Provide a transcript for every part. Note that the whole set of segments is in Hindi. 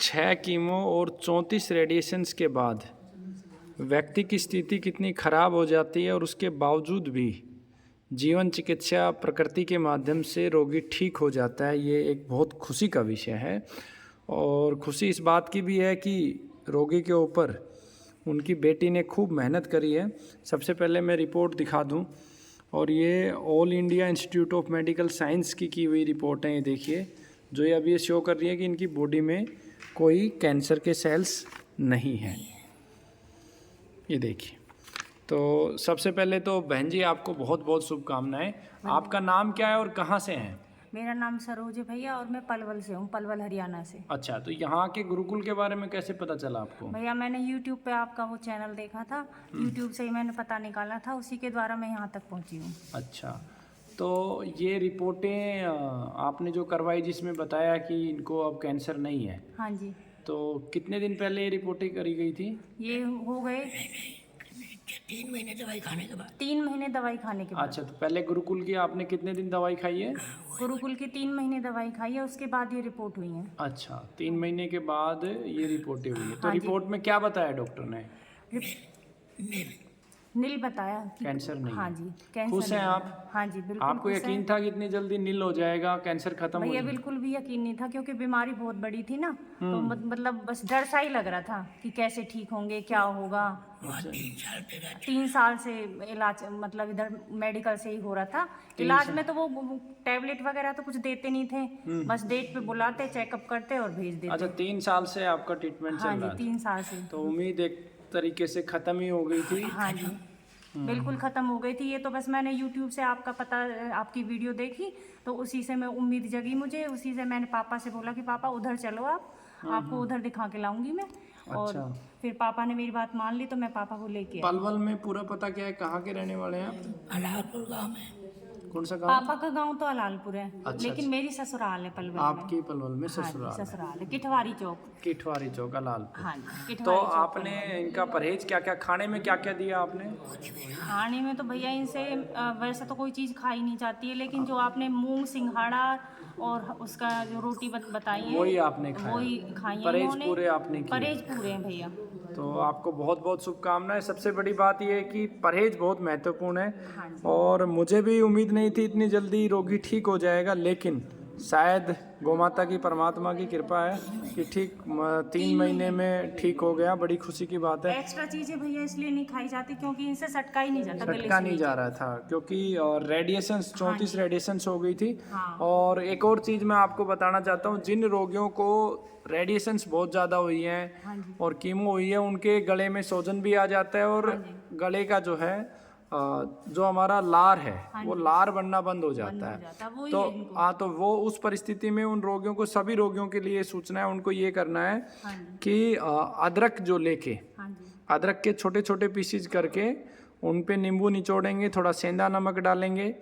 6 कीमो और 34 रेडिएशंस के बाद व्यक्ति की स्थिति कितनी खराब हो जाती है और उसके बावजूद भी जीवन चिकित्सा प्रकृति के माध्यम से रोगी ठीक हो जाता है, ये एक बहुत खुशी का विषय है। और खुशी इस बात की भी है कि रोगी के ऊपर उनकी बेटी ने खूब मेहनत करी है। सबसे पहले मैं रिपोर्ट दिखा दूं, और ये all India institute of medical science की हुई रिपोर्ट है। ये देखिए, जो ये अभी ये शो कर रही है कि इनकी बॉडी में कोई कैंसर के सेल्स नहीं हैं। ये देखिए, तो सबसे पहले तो बहन जी आपको बहुत बहुत शुभकामनाएं। आपका नाम क्या है और कहाँ से हैं? मेरा नाम सरोज है भैया, और मैं पलवल से हूँ, पलवल हरियाणा से। अच्छा, तो यहाँ के गुरुकुल के बारे में कैसे पता चला आपको? भैया मैंने यूट्यूब पे आपका वो चैनल देखा था, यूट्यूब से ही मैंने पता निकाला था, उसी के द्वारा मैं यहाँ तक पहुँची हूँ। अच्छा, तो ये रिपोर्टें आपने जो करवाई जिसमें बताया कि इनको अब कैंसर नहीं है, हाँ जी। तो कितने दिन पहले ये रिपोर्टें करी गई थी? ये हो गए 3 महीने दवाई खाने के बाद। 3 महीने दवाई खाने के बाद। अच्छा, तो पहले गुरुकुल की आपने कितने दिन दवाई खाई है? गुरुकुल की 3 महीने दवाई खाई है, उसके बाद ये रिपोर्ट हुई है। अच्छा, 3 महीने के बाद ये रिपोर्टें हुई है। तो हाँ जी। रिपोर्ट में क्या बताया डॉक्टर ने? नील बताया कि कैंसर नहीं हाँ है। जी, कैंसर खुश हैं नहीं है। आप? हाँ जी बिल्कुल आपको खुश यकीन हैं। था कि इतनी जल्दी नील हो जाएगा, कैंसर खत्म हो भैया जाएगा? बिल्कुल भी यकीन नहीं था, क्योंकि बीमारी बहुत बड़ी थी ना, तो मतलब बस डर सा ही लग रहा था कि कैसे ठीक होंगे, क्या होगा। 3 साल से इलाज मतलब इधर मेडिकल से ही हो रहा था। इलाज में तो वो टैबलेट वगैरह तो कुछ देते नहीं थे, बस डेट पे बुलाते, चेकअप करते और भेज देते। अच्छा, 3 साल से आपका ट्रीटमेंट हाँ चल जी, रहा 3 साल से। था, तो उम्मीद एक तरीके से खत्म ही हो गई थी। हाँ जी बिल्कुल ख़त्म हो गई थी। ये तो बस मैंने यूट्यूब से आपका पता, आपकी वीडियो देखी, तो उसी से मैं उम्मीद जगी मुझे, उसी से मैंने पापा से बोला कि पापा उधर चलो, आप आपको उधर दिखा के लाऊंगी मैं। और अच्छा। फिर पापा ने मेरी बात मान ली, तो मैं पापा को लेके आई। पलवल में पूरा पता क्या है, कहाँ के रहने वाले हैं आप? अलारपुर गाँव में। कौन सा गांव? पापा का गांव तो अलालपुर है, अच्छा, लेकिन मेरी ससुराल है पलवल में। आपकी पलवल में हाँ जी, ससुराल है। ससुराल है किठवारी चौक। किठवारी चौक, अलालपुर। हाँ जी, तो किठवारी चौक। आपने इनका परहेज क्या क्या, खाने में क्या क्या दिया आपने? खाने में तो भैया इनसे वैसे तो कोई चीज़ खाई नहीं जाती है, लेकिन जो आपने मूंग सिंघाड़ा और उसका जो रोटी बताई है, वही आपने खाया? वही खाई है परहेज इन्होंने। पूरे आपने किए? परहेज पूरे हैं भैया। तो आपको बहुत बहुत शुभकामनाएं। सबसे बड़ी बात यह है कि परहेज बहुत महत्वपूर्ण है, हाँ जी। और मुझे भी उम्मीद नहीं थी इतनी जल्दी रोगी ठीक हो जाएगा, लेकिन शायद गौमाता की, परमात्मा की कृपा है कि ठीक 3 महीने में ठीक हो गया। बड़ी खुशी की बात है। एक्स्ट्रा चीज़ें भैया इसलिए नहीं खाई जाती क्योंकि इनसे सटका ही नहीं जाता, गले सटका से नहीं नीचे। जा रहा था, क्योंकि रेडिएशंस 34 रेडिएशंस हो गई थी। हाँ। और एक और चीज़ मैं आपको बताना चाहता हूँ, जिन रोगियों को रेडिएशंस बहुत ज़्यादा हुई हैं हाँ जी। और कीमो हुई है, उनके गले में सोजन भी आ जाता है, और हाँ जी। गले का जो है जो हमारा लार है, हाँ वो जी। लार बनना बंद हो बंद जाता हो है। जाता है, वही तो है इनको। हाँ, तो वो उस परिस्थिति में उन रोगियों को, सभी रोगियों के लिए सूचना है, उनको ये करना है हाँ जी। कि अदरक जो लेके, हाँ जी। अदरक के छोटे छोटे पीसीज करके उन पे नींबू निचोड़ेंगे, थोड़ा सेंधा नमक डालेंगे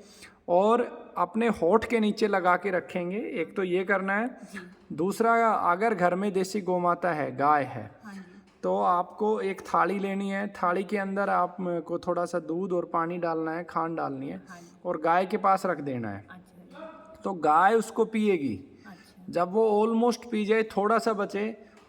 और अपने होठ के नीचे लगा के रखेंगे। एक तो ये करना है। दूसरा, अगर घर में देसी गौमाता है, गाय है, हाँ जी। तो आपको एक थाली लेनी है। थाली के अंदर आपको थोड़ा सा दूध और पानी डालना है, खांड डालनी है, हाँ जी। और गाय के पास रख देना है। अच्छा। तो गाय उसको पिएगी। अच्छा। जब वो ऑलमोस्ट पी जाए, थोड़ा सा बचे,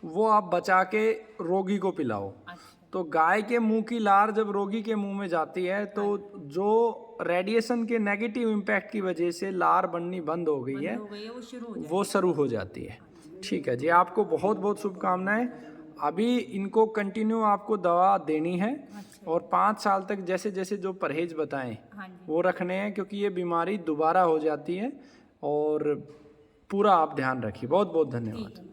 वो आप बचा के रोगी को पिलाओ। अच्छा। तो गाय के मुंह की लार जब रोगी के मुंह में जाती है, तो जो रेडिएशन के नेगेटिव इम्पैक्ट की वजह से लार बननी बंद हो गई है, हो गई है, वो शुरू हो वो शुरू हो जाती है। ठीक है जी, आपको बहुत बहुत शुभकामनाएं। अभी इनको कंटिन्यू आपको दवा देनी है, अच्छा। और 5 साल तक जैसे जैसे जो परहेज बताएं हाँ जी। वो रखने हैं, क्योंकि ये बीमारी दोबारा हो जाती है। और पूरा आप ध्यान रखिए। बहुत बहुत धन्यवाद।